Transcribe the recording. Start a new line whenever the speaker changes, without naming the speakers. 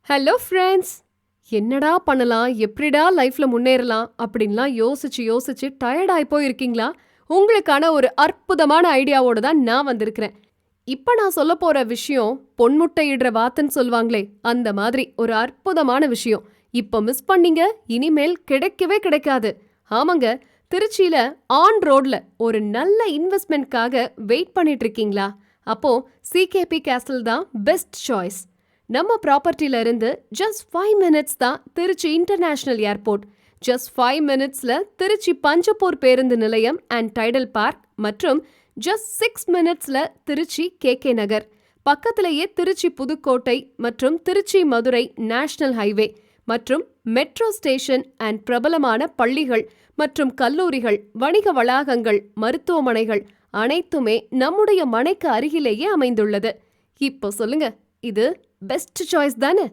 Hello friends! என்னடா பண்ணலாம்? எப்படிடா லைஃப்ல முன்னேறலாம்? அப்படின்லாம் யோசிச்சு யோசிச்சு டயர்ட் ஆயி போயிருக்கீங்களா? உங்களுக்கான ஒரு அற்புதமான ஐடியாவோட தான் நான் வந்திருக்கிறேன். இப்ப நான் சொல்லப் போற விஷயம் பொன்முட்டையிடுற வாத்துன்னு சொல்லுவாங்களே, அந்த மாதிரி ஒரு அற்புதமான விஷயம். இப்ப மிஸ் பண்ணீங்க, இனிமேல் கிடைக்கவே கிடைக்காது. ஆமாங்க, திருச்சியில ஆன் ரோட்ல ஒரு நல்ல இன்வெஸ்ட்மென்ட்காக வெயிட் பண்ணிட்டு இருக்கீங்களா? அப்போ சிகேபி கேஸ்டில் தான் பெஸ்ட் சாய்ஸ். நம்ம ப்ராப்பர்ட்டில இருந்து ஜஸ்ட் 5 மினிட்ஸ் தான் திருச்சி இன்டர்நேஷனல் ஏர்போர்ட். ஜஸ்ட் 5 மினிட்ஸ்ல திருச்சி பஞ்சப்பூர் பேருந்து நிலையம் அண்ட் டைடல் பார்க் மற்றும் ஜஸ்ட் 6 மினிட்ஸ்ல திருச்சி கேகே நகர். பக்கத்திலேயே திருச்சி புதுக்கோட்டை மற்றும் திருச்சி மதுரை நேஷனல் ஹைவே மற்றும் மெட்ரோ ஸ்டேஷன் அண்ட் பிரபலமான பள்ளிகள் மற்றும் கல்லூரிகள், வணிக வளாகங்கள், மருத்துவமனைகள் அனைத்துமே நம்முடைய மனைக்கு அருகிலேயே அமைந்துள்ளது. இப்போ சொல்லுங்க, இது பெஸ்ட் சாய்ஸ் தானே?